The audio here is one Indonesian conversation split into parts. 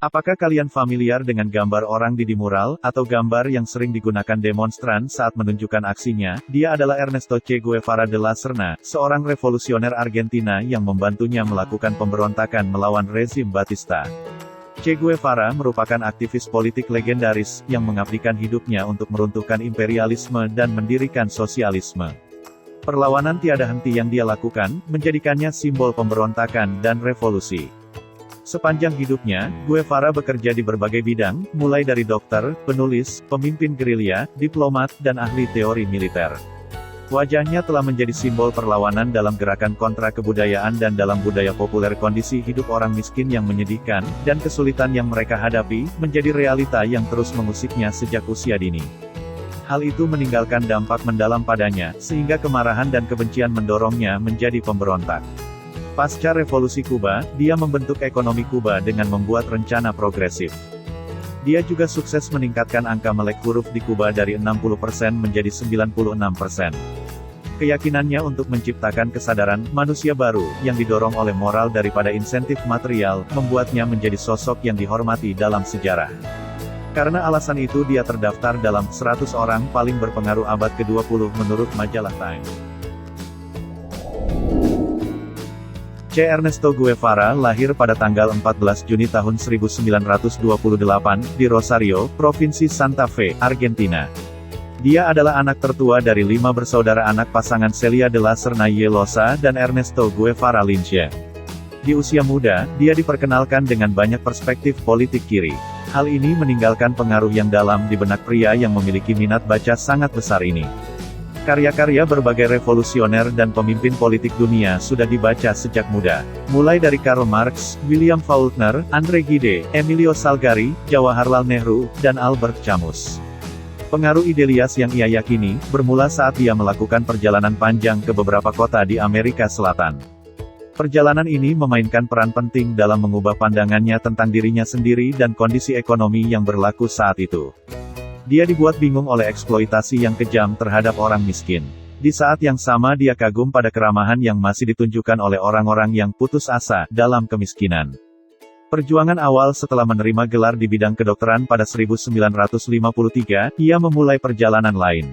Apakah kalian familiar dengan gambar orang di mural, atau gambar yang sering digunakan demonstran saat menunjukkan aksinya? Dia adalah Ernesto Che Guevara de la Serna, seorang revolusioner Argentina yang membantunya melakukan pemberontakan melawan rezim Batista. Che Guevara merupakan aktivis politik legendaris, yang mengabdikan hidupnya untuk meruntuhkan imperialisme dan mendirikan sosialisme. Perlawanan tiada henti yang dia lakukan, menjadikannya simbol pemberontakan dan revolusi. Sepanjang hidupnya, Guevara bekerja di berbagai bidang, mulai dari dokter, penulis, pemimpin gerilya, diplomat, dan ahli teori militer. Wajahnya telah menjadi simbol perlawanan dalam gerakan kontra kebudayaan dan dalam budaya populer. Kondisi hidup orang miskin yang menyedihkan, dan kesulitan yang mereka hadapi, menjadi realita yang terus mengusiknya sejak usia dini. Hal itu meninggalkan dampak mendalam padanya, sehingga kemarahan dan kebencian mendorongnya menjadi pemberontak. Pasca Revolusi Kuba, dia membentuk ekonomi Kuba dengan membuat rencana progresif. Dia juga sukses meningkatkan angka melek huruf di Kuba dari 60% menjadi 96%. Keyakinannya untuk menciptakan kesadaran manusia baru, yang didorong oleh moral daripada insentif material, membuatnya menjadi sosok yang dihormati dalam sejarah. Karena alasan itu dia terdaftar dalam 100 orang paling berpengaruh abad ke-20 menurut majalah Time. Che Ernesto Guevara lahir pada tanggal 14 Juni tahun 1928, di Rosario, Provinsi Santa Fe, Argentina. Dia adalah anak tertua dari 5 bersaudara anak pasangan Celia de la Serna y Loza dan Ernesto Guevara Lynch. Di usia muda, dia diperkenalkan dengan banyak perspektif politik kiri. Hal ini meninggalkan pengaruh yang dalam di benak pria yang memiliki minat baca sangat besar ini. Karya-karya berbagai revolusioner dan pemimpin politik dunia sudah dibaca sejak muda. Mulai dari Karl Marx, William Faulkner, André Gide, Emilio Salgari, Jawaharlal Nehru, dan Albert Camus. Pengaruh Idealias yang ia yakini, bermula saat dia melakukan perjalanan panjang ke beberapa kota di Amerika Selatan. Perjalanan ini memainkan peran penting dalam mengubah pandangannya tentang dirinya sendiri dan kondisi ekonomi yang berlaku saat itu. Dia dibuat bingung oleh eksploitasi yang kejam terhadap orang miskin. Di saat yang sama dia kagum pada keramahan yang masih ditunjukkan oleh orang-orang yang putus asa dalam kemiskinan. Perjuangan awal setelah menerima gelar di bidang kedokteran pada 1953, ia memulai perjalanan lain.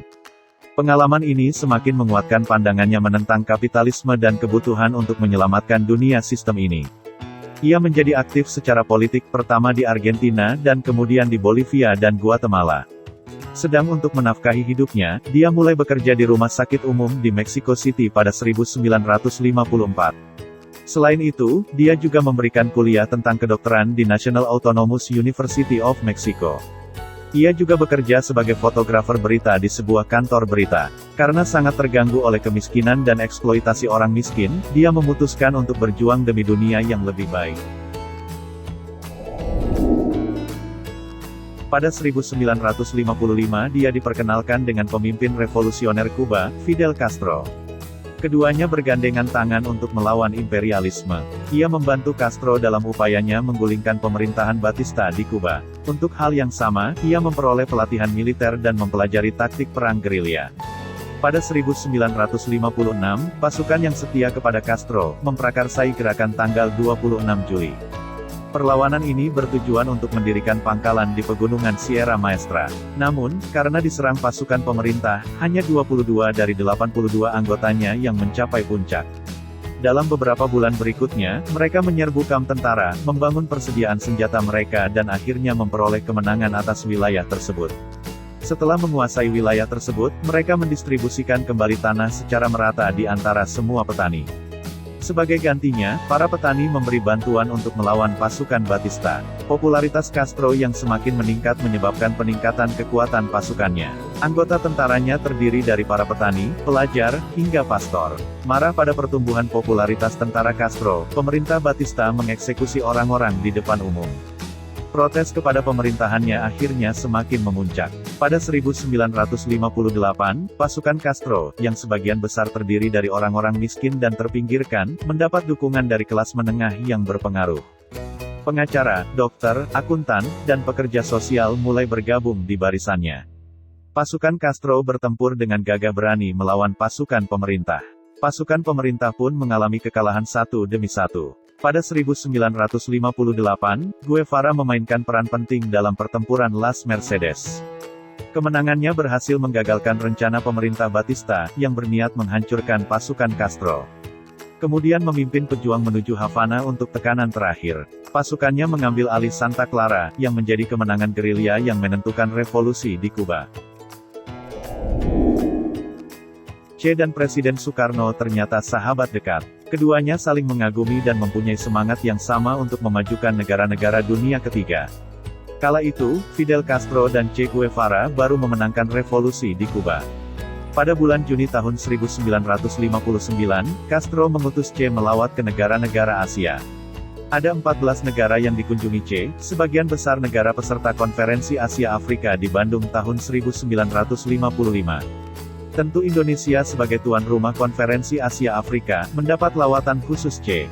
Pengalaman ini semakin menguatkan pandangannya menentang kapitalisme dan kebutuhan untuk menyelamatkan dunia sistem ini. Ia menjadi aktif secara politik pertama di Argentina dan kemudian di Bolivia dan Guatemala. Sedang untuk menafkahi hidupnya, dia mulai bekerja di rumah sakit umum di Mexico City pada 1954. Selain itu, dia juga memberikan kuliah tentang kedokteran di National Autonomous University of Mexico. Ia juga bekerja sebagai fotografer berita di sebuah kantor berita. Karena sangat terganggu oleh kemiskinan dan eksploitasi orang miskin, dia memutuskan untuk berjuang demi dunia yang lebih baik. Pada 1955 dia diperkenalkan dengan pemimpin revolusioner Kuba, Fidel Castro. Keduanya bergandengan tangan untuk melawan imperialisme. Ia membantu Castro dalam upayanya menggulingkan pemerintahan Batista di Kuba. Untuk hal yang sama, ia memperoleh pelatihan militer dan mempelajari taktik perang gerilya. Pada 1956, pasukan yang setia kepada Castro, memprakarsai gerakan tanggal 26 Juli. Perlawanan ini bertujuan untuk mendirikan pangkalan di pegunungan Sierra Maestra. Namun, karena diserang pasukan pemerintah, hanya 22 dari 82 anggotanya yang mencapai puncak. Dalam beberapa bulan berikutnya, mereka menyerbu kamp tentara, membangun persediaan senjata mereka dan akhirnya memperoleh kemenangan atas wilayah tersebut. Setelah menguasai wilayah tersebut, mereka mendistribusikan kembali tanah secara merata di antara semua petani. Sebagai gantinya, para petani memberi bantuan untuk melawan pasukan Batista. Popularitas Castro yang semakin meningkat menyebabkan peningkatan kekuatan pasukannya. Anggota tentaranya terdiri dari para petani, pelajar, hingga pastor. Marah pada pertumbuhan popularitas tentara Castro, pemerintah Batista mengeksekusi orang-orang di depan umum. Protes kepada pemerintahannya akhirnya semakin memuncak. Pada 1958, pasukan Castro, yang sebagian besar terdiri dari orang-orang miskin dan terpinggirkan, mendapat dukungan dari kelas menengah yang berpengaruh. Pengacara, dokter, akuntan, dan pekerja sosial mulai bergabung di barisannya. Pasukan Castro bertempur dengan gagah berani melawan pasukan pemerintah. Pasukan pemerintah pun mengalami kekalahan satu demi satu. Pada 1958, Guevara memainkan peran penting dalam pertempuran Las Mercedes. Kemenangannya berhasil menggagalkan rencana pemerintah Batista, yang berniat menghancurkan pasukan Castro. Kemudian memimpin pejuang menuju Havana untuk tekanan terakhir. Pasukannya mengambil alih Santa Clara, yang menjadi kemenangan gerilya yang menentukan revolusi di Kuba. Che dan Presiden Soekarno ternyata sahabat dekat. Keduanya saling mengagumi dan mempunyai semangat yang sama untuk memajukan negara-negara dunia ketiga. Kala itu, Fidel Castro dan Che Guevara baru memenangkan revolusi di Kuba. Pada bulan Juni tahun 1959, Castro mengutus Che melawat ke negara-negara Asia. Ada 14 negara yang dikunjungi Che, sebagian besar negara peserta Konferensi Asia Afrika di Bandung tahun 1955. Tentu Indonesia sebagai tuan rumah Konferensi Asia Afrika, mendapat lawatan khusus Che.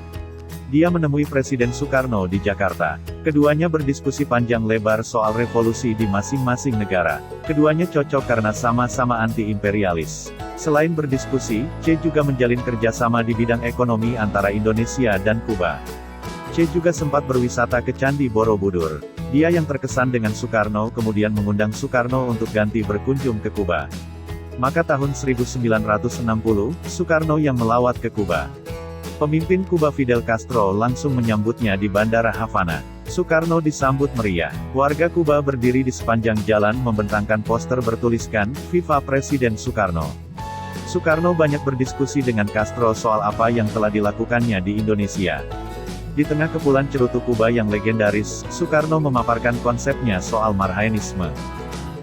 Dia menemui Presiden Soekarno di Jakarta. Keduanya berdiskusi panjang lebar soal revolusi di masing-masing negara. Keduanya cocok karena sama-sama anti-imperialis. Selain berdiskusi, Che juga menjalin kerjasama di bidang ekonomi antara Indonesia dan Kuba. Che juga sempat berwisata ke Candi Borobudur. Dia yang terkesan dengan Soekarno kemudian mengundang Soekarno untuk ganti berkunjung ke Kuba. Maka tahun 1960, Soekarno yang melawat ke Kuba. Pemimpin Kuba Fidel Castro langsung menyambutnya di Bandara Havana. Soekarno disambut meriah. Warga Kuba berdiri di sepanjang jalan membentangkan poster bertuliskan, "Viva Presiden Soekarno". Soekarno banyak berdiskusi dengan Castro soal apa yang telah dilakukannya di Indonesia. Di tengah kepulan cerutu Kuba yang legendaris, Soekarno memaparkan konsepnya soal Marhaenisme.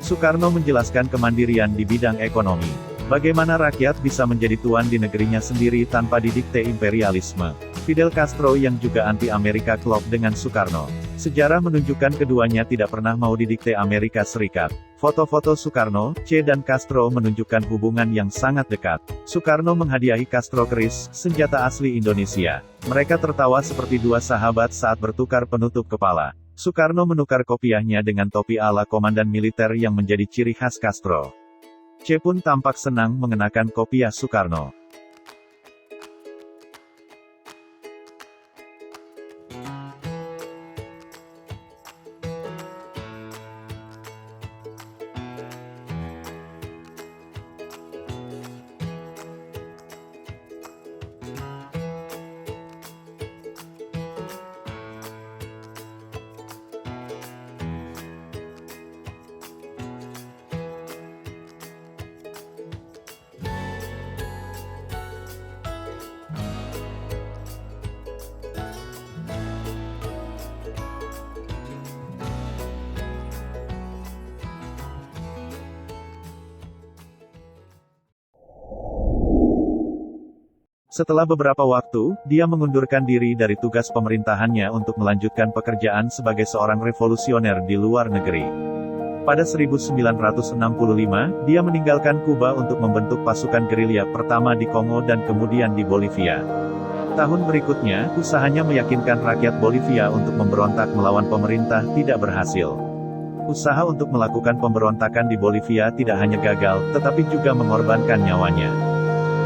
Soekarno menjelaskan kemandirian di bidang ekonomi. Bagaimana rakyat bisa menjadi tuan di negerinya sendiri tanpa didikte imperialisme. Fidel Castro yang juga anti-Amerika klop dengan Soekarno. Sejarah menunjukkan keduanya tidak pernah mau didikte Amerika Serikat. Foto-foto Soekarno, Che dan Castro menunjukkan hubungan yang sangat dekat. Soekarno menghadiahi Castro keris, senjata asli Indonesia. Mereka tertawa seperti dua sahabat saat bertukar penutup kepala. Soekarno menukar kopiahnya dengan topi ala komandan militer yang menjadi ciri khas Castro. Che pun tampak senang mengenakan kopiah Soekarno. Setelah beberapa waktu, dia mengundurkan diri dari tugas pemerintahannya untuk melanjutkan pekerjaan sebagai seorang revolusioner di luar negeri. Pada 1965, dia meninggalkan Kuba untuk membentuk pasukan gerilya pertama di Kongo dan kemudian di Bolivia. Tahun berikutnya, usahanya meyakinkan rakyat Bolivia untuk memberontak melawan pemerintah tidak berhasil. Usaha untuk melakukan pemberontakan di Bolivia tidak hanya gagal, tetapi juga mengorbankan nyawanya.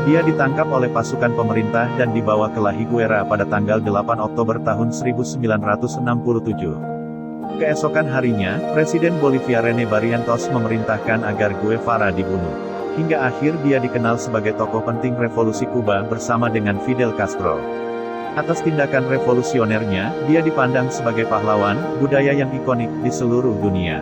Dia ditangkap oleh pasukan pemerintah dan dibawa ke La Higuera pada tanggal 8 Oktober tahun 1967. Keesokan harinya, Presiden Bolivia René Barrientos memerintahkan agar Guevara dibunuh. Hingga akhir dia dikenal sebagai tokoh penting revolusi Kuba bersama dengan Fidel Castro. Atas tindakan revolusionernya, dia dipandang sebagai pahlawan, budaya yang ikonik di seluruh dunia.